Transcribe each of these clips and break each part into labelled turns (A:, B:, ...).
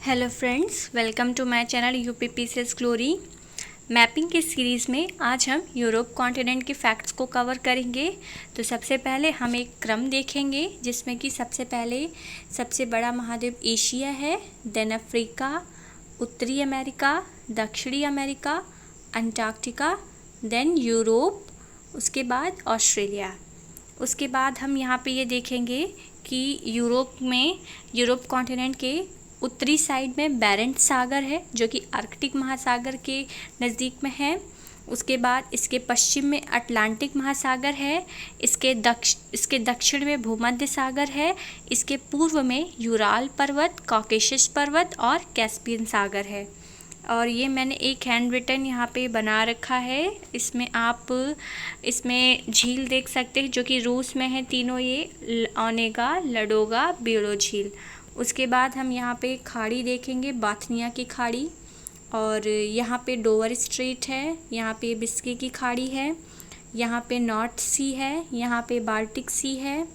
A: Hello friends, welcome to my channel UPPCS glory. Mapping की series में आज हम यूरोप कॉन्टिनेंट के फैक्ट्स को कवर करेंगे। तो सबसे पहले हम एक क्रम देखेंगे जिसमें कि सबसे पहले सबसे बड़ा महाद्वीप एशिया है, देन अफ्रीका, उत्तरी अमेरिका, दक्षिणी अमेरिका, अंटार्कटिका, देन यूरोप, उसके बाद ऑस्ट्रेलिया। उसके बाद हम यहाँ पे ये देखेंगे कि यूरोप कॉन्टिनेंट के उत्तरी साइड में बैरेंट सागर है जो कि आर्कटिक महासागर के नज़दीक में है। उसके बाद इसके पश्चिम में अटलांटिक महासागर है, इसके दक्षिण में भूमध्य सागर है, इसके पूर्व में यूराल पर्वत, कॉकेशस पर्वत और कैस्पियन सागर है। और ये मैंने एक हैंड रिटन यहाँ पे बना रखा है। इसमें आप इसमें झील देख सकते हैं जो कि रूस में है तीनों, ये ओनेगा, लडोगा, बेड़ो झील। उसके बाद हम यहाँ पे खाड़ी देखेंगे, बाथनिया की खाड़ी, और यहाँ पे डोवर स्ट्रेट है, यहाँ पे बिस्के की खाड़ी है, यहाँ पे नॉर्थ सी है, यहाँ पे बाल्टिक सी है।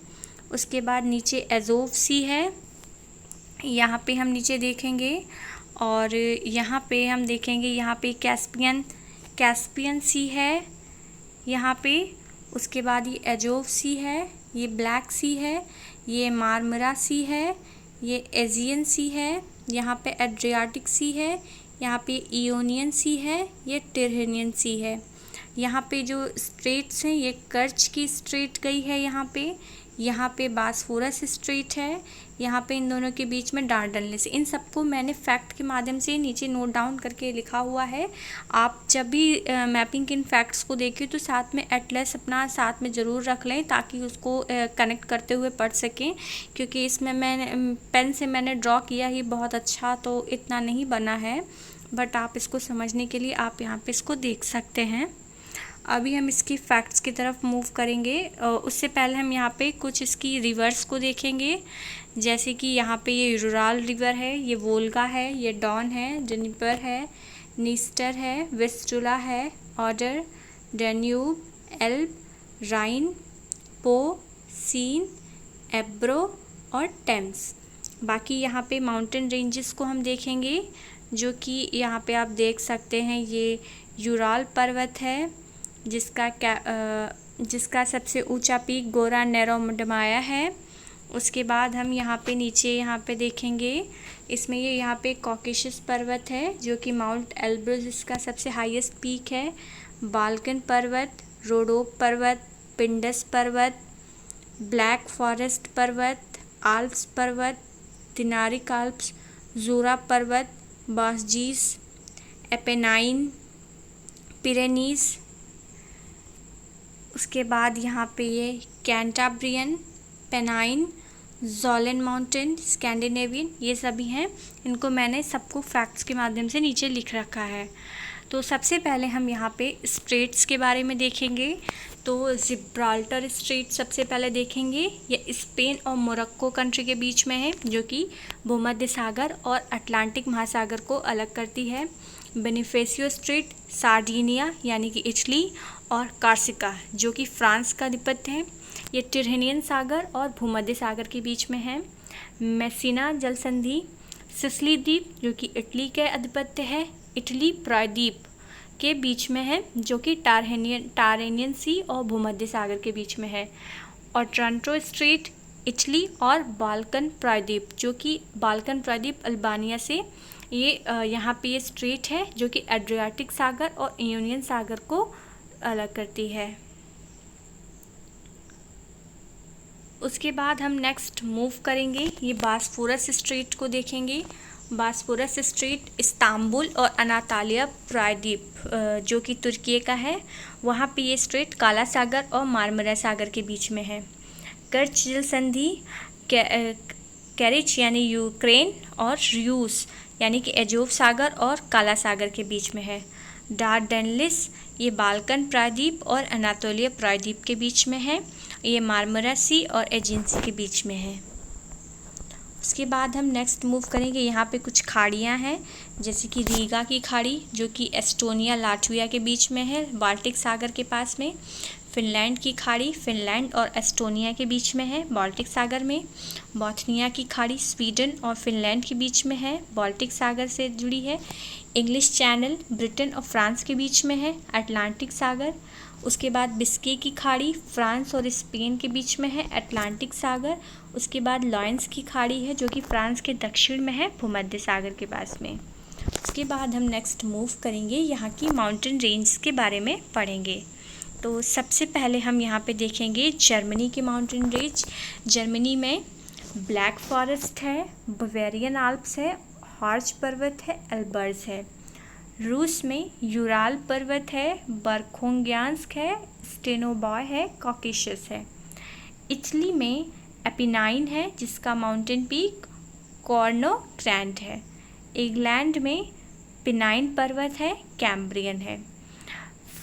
A: उसके बाद नीचे एजोव सी है, यहाँ पे हम नीचे देखेंगे। और यहाँ पे हम देखेंगे, यहाँ पे कैस्पियन सी है यहाँ पे। उसके बाद ये एजोव सी है, ये ब्लैक सी है, ये मार्मरा सी है, ये एजियन सी है, यहाँ पे एड्रियाटिक सी है, यहाँ पे इयोनियन सी है, ये टिरहेनियन सी है। यहाँ पे जो स्ट्रेट्स हैं, ये कर्च की स्ट्रेट गई है यहाँ पे बासफोरस स्ट्रेट है, यहाँ पे इन दोनों के बीच में डार्डनलिस। इन सबको मैंने फैक्ट के माध्यम से नीचे नोट डाउन करके लिखा हुआ है। आप जब भी मैपिंग के इन फैक्ट्स को देखें तो साथ में एटलस अपना साथ में ज़रूर रख लें ताकि उसको कनेक्ट करते हुए पढ़ सकें, क्योंकि इसमें मैंने पेन से मैंने ड्रॉ किया ही बहुत अच्छा तो इतना नहीं बना है, बट आप इसको समझने के लिए आप यहाँ पे इसको देख सकते हैं। अभी हम इसकी फैक्ट्स की तरफ मूव करेंगे। उससे पहले हम यहाँ पे कुछ इसकी रिवर्स को देखेंगे, जैसे कि यहाँ पे ये यूराल रिवर है, ये वोल्गा है, ये डॉन है, डनिपर है, नीस्टर है, विस्टुला है, ऑडर, डेन्यूब, एल्ब, राइन, पो, सीन, एब्रो और टेम्स। बाकी यहाँ पे माउंटेन रेंजेस को हम देखेंगे, जो कि यहाँ पे आप देख सकते हैं। ये यूराल पर्वत है जिसका सबसे ऊंचा पीक गोरा नेरोमडमाया है। उसके बाद हम यहाँ पे नीचे यहाँ पे देखेंगे, इसमें ये यहाँ पे कॉकेशस पर्वत है जो कि माउंट एल्ब्रुज इसका सबसे हाईएस्ट पीक है। बाल्कन पर्वत, रोडोप पर्वत, पिंडस पर्वत, ब्लैक फॉरेस्ट पर्वत, आल्प्स पर्वत, दिनारिक आल्प्स, जूरा पर्वत, बासजीस, एपेनाइन, पिरेनीज। उसके बाद यहाँ पे ये कैंटाब्रियन, पेनाइन, जोलन माउंटेन, स्कैंडिनेवियन, ये सभी हैं। इनको मैंने सबको फैक्ट्स के माध्यम से नीचे लिख रखा है। तो सबसे पहले हम यहाँ पे स्ट्रेट्स के बारे में देखेंगे। तो जिब्राल्टर स्ट्रेट सबसे पहले देखेंगे। ये स्पेन और मोरक्को कंट्री के बीच में है जो कि भूमध्य सागर और अटलांटिक महासागर को अलग करती है। बेनिफेसियो स्ट्रेट सार्डिनिया यानी कि इटली और कार्सिका जो कि फ्रांस का आधिपत्य है, ये टिरहेनियन सागर और भूमध्य सागर के बीच में है। मेसिना जल संधि सिसिली द्वीप जो कि इटली के आधिपत्य है, इटली प्रायद्वीप के बीच में है जो कि टारेनियन सी और भूमध्य सागर के बीच में है। और ट्रांटो स्ट्रेट इटली और बाल्कन प्रायद्वीप जो कि बाल्कन प्रायद्वीप अल्बानिया से ये यहाँ पे ये स्ट्रेट है जो कि एड्रियाटिक सागर और इयोनियन सागर को अलग करती है। उसके बाद हम नेक्स्ट मूव करेंगे, ये बासफोरस स्ट्रेट को देखेंगे। बासफोरस स्ट्रेट इस्तांबुल और अनातालिया प्रायद्वीप जो कि तुर्की का है, वहाँ पे ये स्ट्रेट काला सागर और मार्मरा सागर के बीच में है। कर्च जल संधि कैरिच यानी यूक्रेन और रूस यानी कि एजोव सागर और काला सागर के बीच में है। डार्डेनलिस ये बाल्कन प्रायद्वीप और अनातोलिया प्रायद्वीप के बीच में है, ये मार्मरा सी और एजियन सी के बीच में है। उसके बाद हम नेक्स्ट मूव करेंगे, यहाँ पे कुछ खाड़ियाँ हैं जैसे कि रीगा की खाड़ी जो कि एस्टोनिया लाटविया के बीच में है, बाल्टिक सागर के पास में। फिनलैंड की खाड़ी फिनलैंड और एस्टोनिया के बीच में है, बाल्टिक सागर में। बोथनिया की खाड़ी स्वीडन और फिनलैंड के बीच में है, बाल्टिक सागर से जुड़ी है। इंग्लिश चैनल ब्रिटेन और फ्रांस के बीच में है, अटलांटिक सागर। उसके बाद बिस्के की खाड़ी फ्रांस और स्पेन के बीच में है, अटलांटिक सागर। उसके बाद लॉरेंस की खाड़ी है जो कि फ्रांस के दक्षिण में है, भूमध्य सागर के पास में। उसके बाद हम नेक्स्ट मूव करेंगे, यहाँ की माउंटेन रेंज के बारे में पढ़ेंगे। तो सबसे पहले हम यहाँ पे देखेंगे जर्मनी की माउंटेन रेंज। जर्मनी में ब्लैक फॉरेस्ट है, बवेरियन आल्प्स है, हॉर्च पर्वत है, एल्बर्स है। रूस में यूराल पर्वत है, बरखोंग्यान्स्क है, स्टेनोबॉय है, कॉकेशस है। इटली में एपिनाइन है जिसका माउंटेन पीक कॉर्नोक्रैंट है। इंग्लैंड में पिनाइन पर्वत है, कैम्ब्रियन है।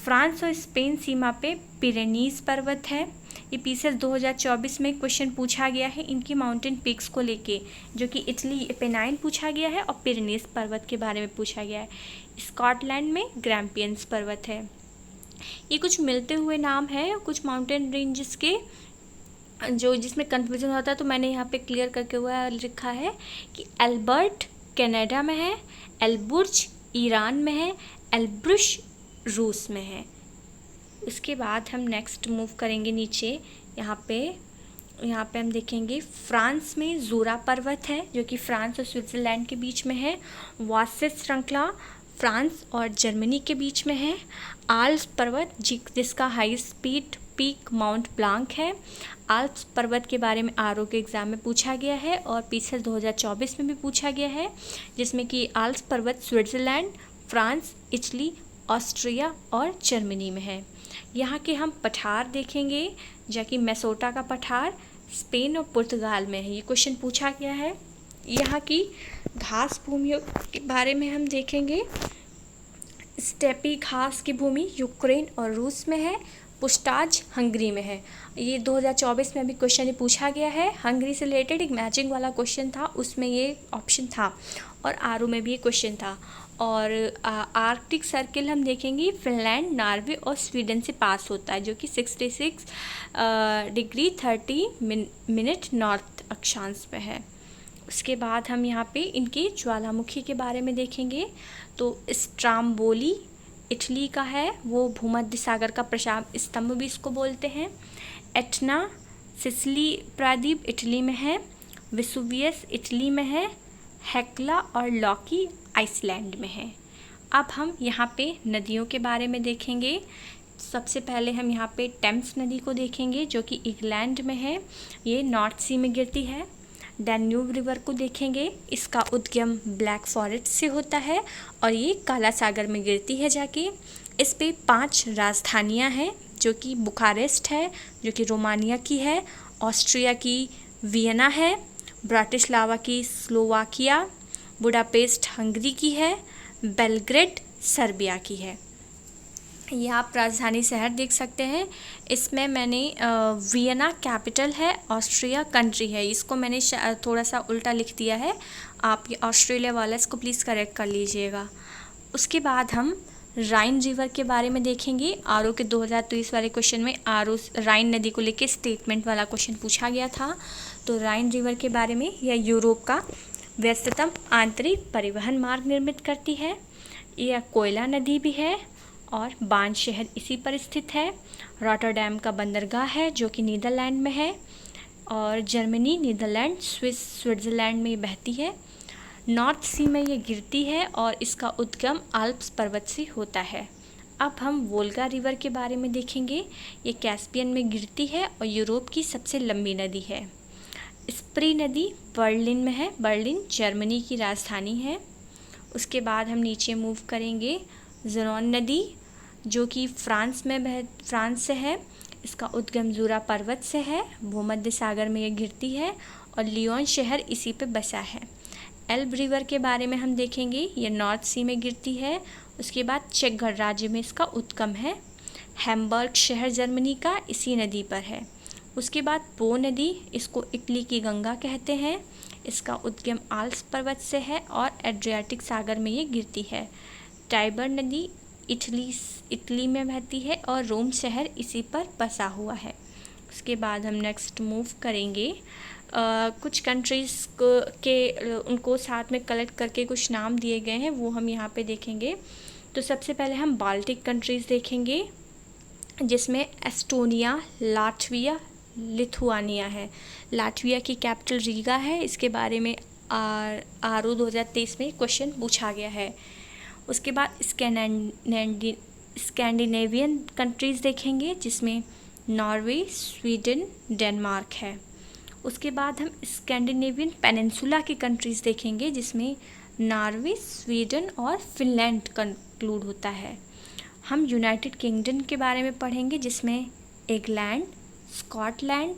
A: फ्रांस और स्पेन सीमा पे पिरेनीज पर्वत है। ये पीसेस 2024 में क्वेश्चन पूछा गया है इनकी माउंटेन पीक्स को लेके, जो कि इटली पेनाइन पूछा गया है और पिरेनीज पर्वत के बारे में पूछा गया है। स्कॉटलैंड में ग्रैम्पियंस पर्वत है। ये कुछ मिलते हुए नाम है कुछ माउंटेन रेंजेस के, जो जिसमें कन्फ्यूजन होता है, तो मैंने यहाँ पे क्लियर करके हुआ लिखा है कि एल्बर्ट कनाडा में है, एल्बुर्ज ईरान में है, एल्ब्रुश रूस में है। उसके बाद हम नेक्स्ट मूव करेंगे नीचे। यहाँ पे हम देखेंगे फ्रांस में जूरा पर्वत है जो कि फ्रांस और स्विट्ज़रलैंड के बीच में है। वासेस श्रृंखला फ्रांस और जर्मनी के बीच में है। आल्प्स पर्वत जिसका high speed peak Mount Blanc है। आल्प्स पर्वत के बारे में आरओ के एग्ज़ाम में पूछा गया है और पीसेस 2024 में भी पूछा गया है, जिसमें कि आल्प्स पर्वत स्विट्ज़रलैंड, फ्रांस, इटली, ऑस्ट्रिया और जर्मनी में है। यहाँ के हम पठार देखेंगे, जो कि मेसोटा का पठार स्पेन और पुर्तगाल में है। ये क्वेश्चन पूछा गया है। यहाँ की घास भूमियों के बारे में हम देखेंगे। स्टेपी घास की भूमि यूक्रेन और रूस में है। पुस्ताज हंगरी में है। ये 2024 में भी क्वेश्चन पूछा गया है। हंगरी से रिलेटेड एक मैचिंग वाला क्वेश्चन था, उसमें ये ऑप्शन था और आरओ में भी ये क्वेश्चन था। और आर्कटिक सर्किल हम देखेंगे फिनलैंड, नॉर्वे और स्वीडन से पास होता है, जो कि 66 डिग्री 30 मिनट नॉर्थ अक्षांश में है। उसके बाद हम यहाँ पे इनके ज्वालामुखी के बारे में देखेंगे। तो स्ट्राम्बोली इटली का है, वो भूमध्य सागर का प्रशांत स्तंभ भी इसको बोलते हैं। एटना सिसिली प्रायद्वीप इटली में है। वेसुवियस इटली में है। हेक्ला और लॉकी आइसलैंड में है। अब हम यहाँ पे नदियों के बारे में देखेंगे। सबसे पहले हम यहाँ पे टेम्स नदी को देखेंगे जो कि इंग्लैंड में है, ये नॉर्थ सी में गिरती है। डैन्यूब रिवर को देखेंगे, इसका उद्गम ब्लैक फॉरेस्ट से होता है और ये काला सागर में गिरती है जाके। इस पे 5 राजधानियाँ हैं, जो कि बुखारेस्ट है जो कि रोमानिया की है, ऑस्ट्रिया की वियना है, ब्राटिस्लावा की स्लोवाकिया, बुडापेस्ट हंगरी की है, बेलग्रेड सर्बिया की है। ये आप राजधानी शहर देख सकते हैं। इसमें मैंने वियना कैपिटल है, ऑस्ट्रिया कंट्री है। इसको मैंने थोड़ा सा उल्टा लिख दिया है, आप ये ऑस्ट्रेलिया वाला इसको प्लीज़ करेक्ट कर लीजिएगा। उसके बाद हम राइन रिवर के बारे में देखेंगे। आरओ के 2023 वाले क्वेश्चन में आरओ राइन नदी को लेके स्टेटमेंट वाला क्वेश्चन पूछा गया था। तो राइन रिवर के बारे में, यह यूरोप का व्यस्ततम आंतरिक परिवहन मार्ग निर्मित करती है। यह कोयला नदी भी है और बान शहर इसी पर स्थित है। रॉटरडैम का बंदरगाह है जो कि नीदरलैंड में है और जर्मनी, नीदरलैंड, स्विस, स्विट्ज़रलैंड में बहती है। नॉर्थ सी में ये गिरती है और इसका उद्गम आल्प्स पर्वत से होता है। अब हम वोल्गा रिवर के बारे में देखेंगे। ये कैस्पियन में गिरती है और यूरोप की सबसे लंबी नदी है। स्प्री नदी बर्लिन में है, बर्लिन जर्मनी की राजधानी है। उसके बाद हम नीचे मूव करेंगे। ज़ेरोन नदी जो कि फ्रांस से है, इसका उद्गम जूरा पर्वत से है, भूमध्य सागर में ये गिरती है और लियोन शहर इसी पे बसा है। एल्ब रिवर के बारे में हम देखेंगे, ये नॉर्थ सी में गिरती है। उसके बाद चेक गणराज्य में इसका उद्गम है। हैम्बर्ग शहर जर्मनी का इसी नदी पर है। उसके बाद पो नदी, इसको इटली की गंगा कहते हैं, इसका उद्गम आल्प्स पर्वत से है और एड्रियाटिक सागर में ये गिरती है। टाइबर नदी इटली में बहती है और रोम शहर इसी पर बसा हुआ है। उसके बाद हम नेक्स्ट मूव करेंगे। कुछ कंट्रीज़ उनको साथ में कलेक्ट करके कुछ नाम दिए गए हैं, वो हम यहाँ पे देखेंगे। तो सबसे पहले हम बाल्टिक कंट्रीज़ देखेंगे, जिसमें एस्टोनिया, लाटविया, लिथुआनिया है। लाटविया की कैपिटल रीगा है। इसके बारे में आरओ 2023 में क्वेश्चन पूछा गया है। उसके बाद स्कैंडिनेवियन कंट्रीज़ देखेंगे, जिसमें नॉर्वे, स्वीडन, डेनमार्क है। उसके बाद हम स्कैंडिनेवियन पेनिनसुला की कंट्रीज़ देखेंगे, जिसमें नॉर्वे, स्वीडन और फिनलैंड कंक्लूड होता है। हम यूनाइटेड किंगडम के बारे में पढ़ेंगे, जिसमें इंग्लैंड, स्कॉटलैंड,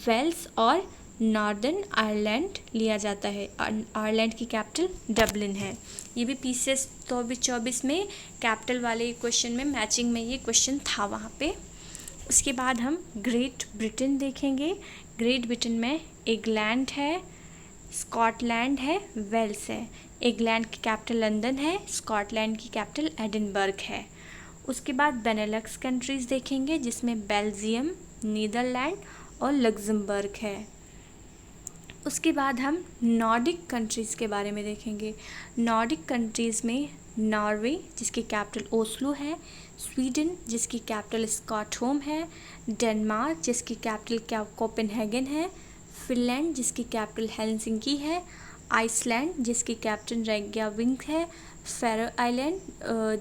A: वेल्स और नॉर्दर्न आयरलैंड लिया जाता है। आयरलैंड की कैपिटल डबलिन है। ये भी पीसीएस 24 में कैपिटल वाले क्वेश्चन में मैचिंग में ये क्वेश्चन था वहाँ पे। उसके बाद हम ग्रेट ब्रिटेन देखेंगे। ग्रेट ब्रिटेन में इंग्लैंड है, स्कॉटलैंड है, वेल्स है। इंग्लैंड की कैपिटल लंदन है, स्कॉटलैंड की कैपिटल एडिनबर्ग है। उसके बाद बेनेलक्स कंट्रीज़ देखेंगे, जिसमें बेल्जियम, नीदरलैंड और लग्जमबर्ग है। उसके बाद हम नॉर्डिक कंट्रीज़ के बारे में देखेंगे। नॉर्डिक कंट्रीज़ में नॉर्वे, जिसकी कैपिटल ओस्लो है, स्वीडन, जिसकी कैपिटल स्टॉकहोम है, डेनमार्क, जिसकी कैपिटल कोपेनहेगन है, फिनलैंड, जिसकी कैपिटल हेलसिंकी है, आइसलैंड, जिसकी कैपिटल रेयकजाविक है, फैरो आइलैंड,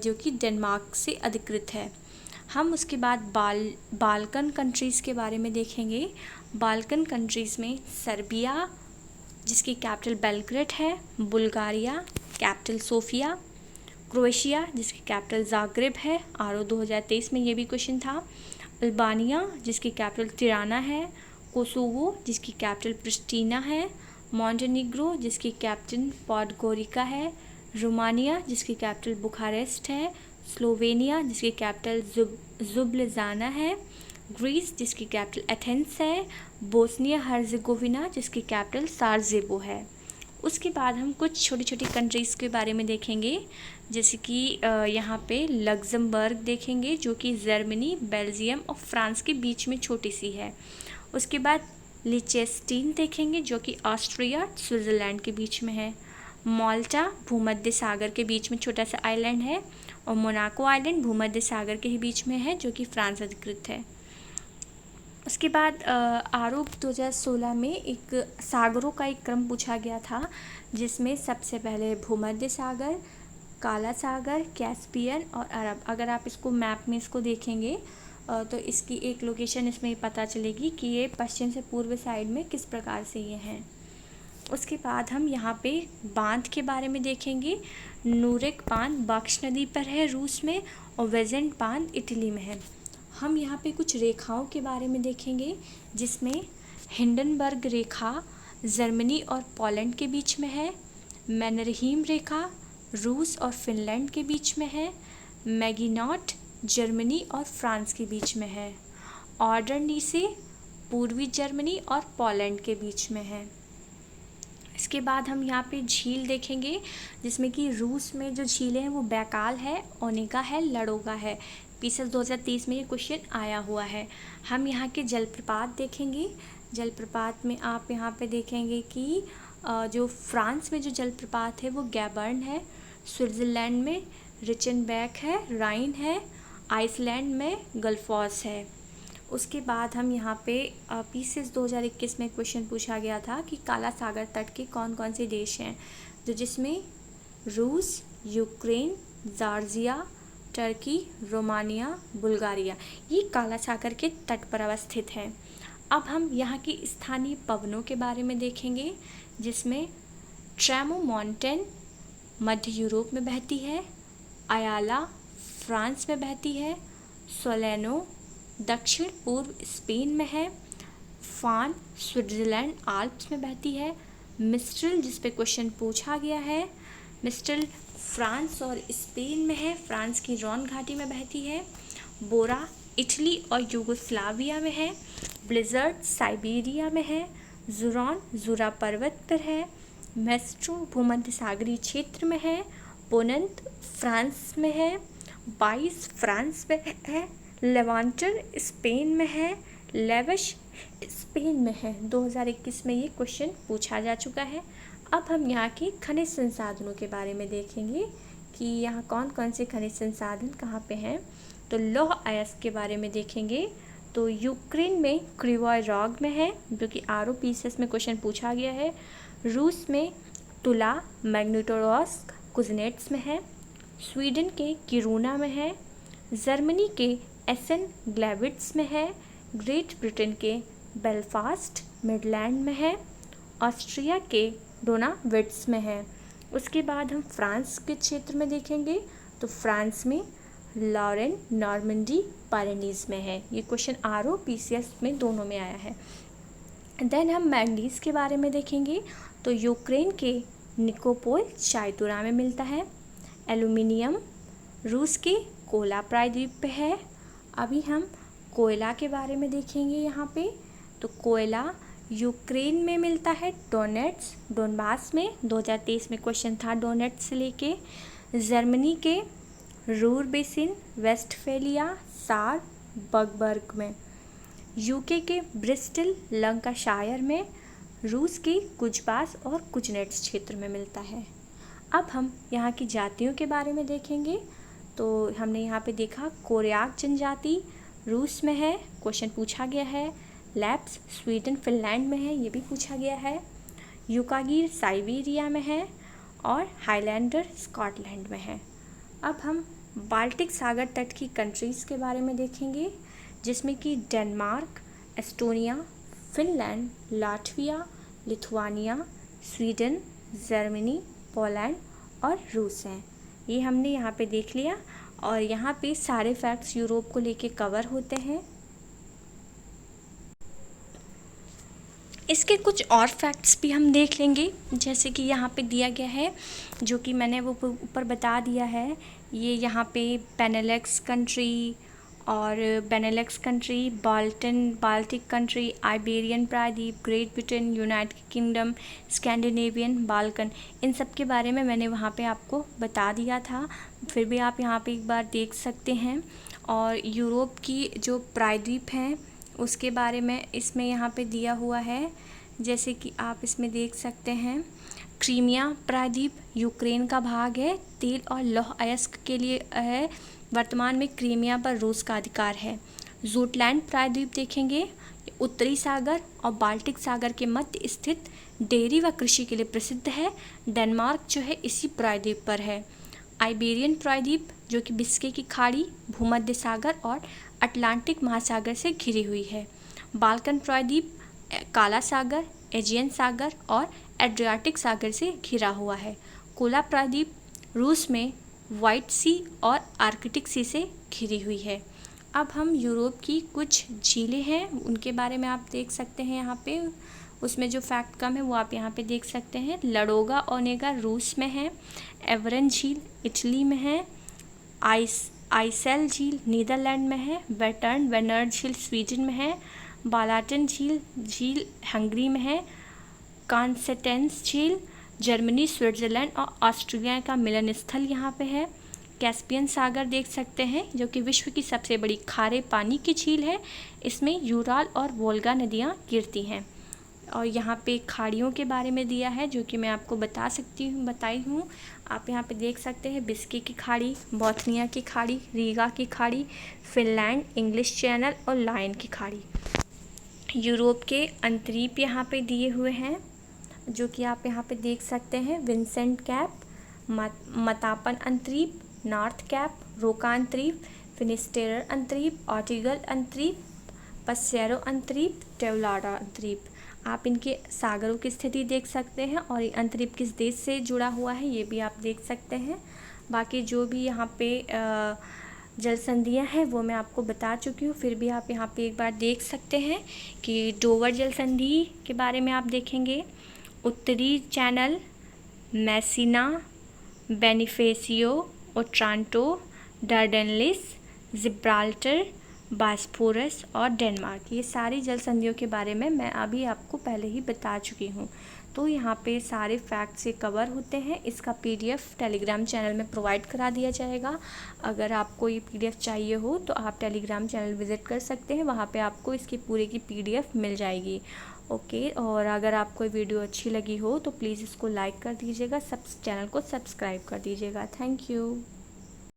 A: जो कि डेनमार्क से अधिकृत है। हम उसके बाद बाल्कन कंट्रीज़ के बारे में देखेंगे। बाल्कन कंट्रीज़ में सर्बिया, जिसकी कैपिटल बेलग्रेड है, बुल्गारिया, कैपिटल सोफिया, क्रोएशिया, जिसकी कैपिटल जाग्रेब है। आरओ 2023 में ये भी क्वेश्चन था। अल्बानिया, जिसकी कैपिटल तिराना है, कोसोवो, जिसकी कैपिटल प्रिस्टीना है, मॉन्टेनिग्रो, जिसकी कैपिटल पॉडगोरिका है, रोमानिया, जिसकी कैपिटल बुखारेस्ट है, स्लोवेनिया, जिसकी कैपिटल जुब्लिजाना है, ग्रीस, जिसकी कैपिटल एथेंस है, बोस्निया हर्जेगोविना, जिसकी कैपिटल साराजेवो है। उसके बाद हम कुछ छोटी छोटी कंट्रीज़ के बारे में देखेंगे, जैसे कि यहाँ पे लग्जमबर्ग देखेंगे, जो कि जर्मनी, बेल्जियम और फ्रांस के बीच में छोटी सी है। उसके बाद लिचेस्टीन देखेंगे, जो कि ऑस्ट्रिया, स्विट्ज़रलैंड के बीच में है। माल्टा भूमध्य सागर के बीच में छोटा सा आइलैंड है, और मोनाको आइलैंड भूमध्य सागर के ही बीच में है, जो कि फ्रांस अधिकृत है। उसके बाद आरओ 2016 में एक सागरों का एक क्रम पूछा गया था, जिसमें सबसे पहले भूमध्य सागर, काला सागर, कैस्पियन और अरब। अगर आप इसको मैप में इसको देखेंगे तो इसकी एक लोकेशन इसमें पता चलेगी कि ये पश्चिम से पूर्व साइड में किस प्रकार से ये हैं। उसके बाद हम यहाँ पे बांध के बारे में देखेंगे। नूरेक बांध बख्श नदी पर है रूस में, और वेजेंट बांध इटली में है। हम यहाँ पे कुछ रेखाओं के बारे में देखेंगे, जिसमें हिंडनबर्ग रेखा जर्मनी और पोलैंड के बीच में है, मैनरहीम रेखा रूस और फिनलैंड के बीच में है, मैगिनॉट जर्मनी और फ्रांस के बीच में है, ऑर्डरनीसे पूर्वी जर्मनी और पोलैंड के बीच में है। इसके बाद हम यहाँ पे झील देखेंगे, जिसमें कि रूस में जो झीलें हैं वो बैकाल है, ओनेगा है, लडोगा है। पीसीएस 2023 में ये क्वेश्चन आया हुआ है। हम यहाँ के जलप्रपात देखेंगे। जलप्रपात में आप यहाँ पे देखेंगे कि जो फ्रांस में जो जलप्रपात है वो गैबर्न है, स्विट्ज़रलैंड में रिचनबैक है, राइन है, आइसलैंड में गल्फॉस है। उसके बाद हम यहाँ पे पीसीएस 2021 में क्वेश्चन पूछा गया था कि काला सागर तट के कौन कौन से देश हैं, तो जिसमें रूस, Ukraine, Georgia, Turkey, Romania, Bulgaria, ये काला सागर के तट पर अवस्थित हैं। अब हम यहाँ की स्थानीय पवनों के बारे में देखेंगे, जिसमें ट्रेमोमोंटेन मध्य यूरोप में बहती है, अयाला फ्रांस में बहती है, सोलेनो दक्षिण पूर्व स्पेन में है, फान स्विट्ज़रलैंड आल्प्स में बहती है, मिस्ट्रल जिस पे क्वेश्चन पूछा गया है, मिस्ट्रल फ्रांस और स्पेन में है, फ्रांस की रॉन घाटी में बहती है, बोरा इटली और यूगोस्लाविया में है, ब्लिज़र्ड साइबेरिया में है, जुरॉन जुरा पर्वत पर है, मेस्ट्रो भूमध्य सागरीय क्षेत्र में है, पोनंत फ्रांस में है, बाइस फ्रांस में है, लेवांटर स्पेन में है, लेवश स्पेन में है। 2021 में ये क्वेश्चन पूछा जा चुका है। अब हम यहाँ की खनिज संसाधनों के बारे में देखेंगे कि यहाँ कौन कौन से खनिज संसाधन कहाँ पे हैं। तो लौह अयस्क के बारे में देखेंगे तो यूक्रेन में क्रिवॉय रॉग में है, जो कि ROPCS में क्वेश्चन पूछा गया है। रूस में तुला मैग्नेटोगोर्स्क कुज़नेट्स में है, स्वीडन के किरूना में है, जर्मनी के एसन ग्लेविट्स में है, ग्रेट ब्रिटेन के बेलफास्ट मिडलैंड में है, ऑस्ट्रिया के डोनाविट्स में है। उसके बाद हम फ्रांस के क्षेत्र में देखेंगे तो फ्रांस में लॉरेन नॉर्मंडी पारेनीज में है। ये क्वेश्चन ROPCS में दोनों में आया है। देन हम मैंगनीज के बारे में देखेंगे तो यूक्रेन के निकोपोल चायतुरा में मिलता है। एल्यूमिनियम रूस के कोला प्रायद्वीप पे है। अभी हम कोयला के बारे में देखेंगे यहाँ पे। तो कोयला यूक्रेन में मिलता है डोनेट्स डोनबास में। 2023 में क्वेश्चन था डोनेट्स से लेके। जर्मनी के रूर बेसिन वेस्टफेलिया सार बर्गबर्ग में। यूके के ब्रिस्टल लंकाशायर में। रूस के कुजबास और कुजनेट्स क्षेत्र में मिलता है। अब हम यहाँ की जातियों के बारे में देखेंगे तो हमने यहाँ पे देखा कोरयाक जनजाति रूस में है, क्वेश्चन पूछा गया है। लैप्स स्वीडन फिनलैंड में है, ये भी पूछा गया है। यूकागिर साइबेरिया में है और हाईलैंडर स्कॉटलैंड में है। अब हम बाल्टिक सागर तट की कंट्रीज़ के बारे में देखेंगे जिसमें कि Denmark, Estonia, Finland, Latvia, Lithuania, Sweden, Germany, Poland और रूस हैं। ये हमने यहाँ पे देख लिया और यहाँ पे सारे फैक्ट्स यूरोप को लेके कवर होते हैं। इसके कुछ और फैक्ट्स भी हम देख लेंगे, जैसे कि यहाँ पे दिया गया है, जो कि मैंने वो ऊपर बता दिया है। ये यहाँ पे बेनेलक्स कंट्री और Benelux country, Baltic country, Iberian प्रायद्वीप, great Britain, united kingdom, Scandinavian, Balkan, इन सब के बारे में मैंने वहाँ पे आपको बता दिया था। फिर भी आप यहाँ पे एक बार देख सकते हैं। और यूरोप की जो प्रायद्वीप हैं उसके बारे में इसमें यहाँ पे दिया हुआ है, जैसे कि आप इसमें देख सकते हैं। क्रीमिया प्रायद्वीप यूक्रेन का भाग है, तेल और लौह अयस्क के लिए है। वर्तमान में क्रीमिया पर रूस का अधिकार है। जूटलैंड प्रायद्वीप देखेंगे, उत्तरी सागर और बाल्टिक सागर के मध्य स्थित डेयरी व कृषि के लिए प्रसिद्ध है। डेनमार्क जो है इसी प्रायद्वीप पर है। आइबेरियन प्रायद्वीप जो कि बिस्के की खाड़ी, भूमध्य सागर और अटलांटिक महासागर से घिरी हुई है। बाल्कन प्रायद्वीप काला सागर, एजियन सागर और एड्रियाटिक सागर से घिरा हुआ है। कोला प्रायद्वीप रूस में व्हाइट सी और आर्कटिक सी से घिरी हुई है। अब हम यूरोप की कुछ झीलें हैं उनके बारे में आप देख सकते हैं यहाँ पे। उसमें जो फैक्ट कम है वो आप यहाँ पे देख सकते हैं। लडोगा ओनेगा रूस में है। एवरन झील इटली में है। आइसेल झील नीदरलैंड में है। वेनर्ड झील स्वीडन में है। बालाटन झील हंगरी में है। कॉन्स्टेंस झील जर्मनी, स्विट्ज़रलैंड और ऑस्ट्रेलिया का मिलन स्थल यहाँ पे है। कैस्पियन सागर देख सकते हैं जो कि विश्व की सबसे बड़ी खारे पानी की झील है। इसमें यूराल और वोल्गा नदियाँ गिरती हैं। और यहाँ पे खाड़ियों के बारे में दिया है जो कि मैं आपको बताई हूँ। आप यहाँ पे देख सकते हैं बिस्के की खाड़ी, बोथनिया की खाड़ी, रीगा की खाड़ी, फिनलैंड, इंग्लिश चैनल और लायन की खाड़ी। यूरोप के अंतरीप यहाँ पे दिए हुए हैं जो कि आप यहाँ पे देख सकते हैं। विंसेंट कैप, मतापन अंतरीप, नॉर्थ कैप, रोका अंतरीप, फिनिस्टेरर अंतरीप, ऑर्टिगल अंतरीप, पसेरो अंतरीप, टेवलाडा अंतरीप। आप इनके सागरों की स्थिति देख सकते हैं और ये अंतरीप किस देश से जुड़ा हुआ है ये भी आप देख सकते हैं। बाकी जो भी यहाँ पे जल संधियाँ हैं वो मैं आपको बता चुकी हूँ, फिर भी आप यहाँ पे एक बार देख सकते हैं कि डोवर जल संधि के बारे में आप देखेंगे। उत्तरी चैनल, मैसिना, बेनिफेसियो, ओट्रांटो, डार्डेनलिस, जिब्राल्टर, बास्फोरस और डेनमार्क, ये सारी जल संधियों के बारे में मैं अभी आपको पहले ही बता चुकी हूँ। तो यहाँ पे सारे फैक्ट्स ये कवर होते हैं। इसका पीडीएफ टेलीग्राम चैनल में प्रोवाइड करा दिया जाएगा। अगर आपको ये पीडीएफ चाहिए हो तो आप टेलीग्राम चैनल विज़िट कर सकते हैं, वहाँ पे आपको इसकी पूरे की पीडीएफ मिल जाएगी। ओके, और अगर आपको वीडियो अच्छी लगी हो तो प्लीज़ इसको लाइक कर दीजिएगा, चैनल को सब्सक्राइब कर दीजिएगा। Thank you.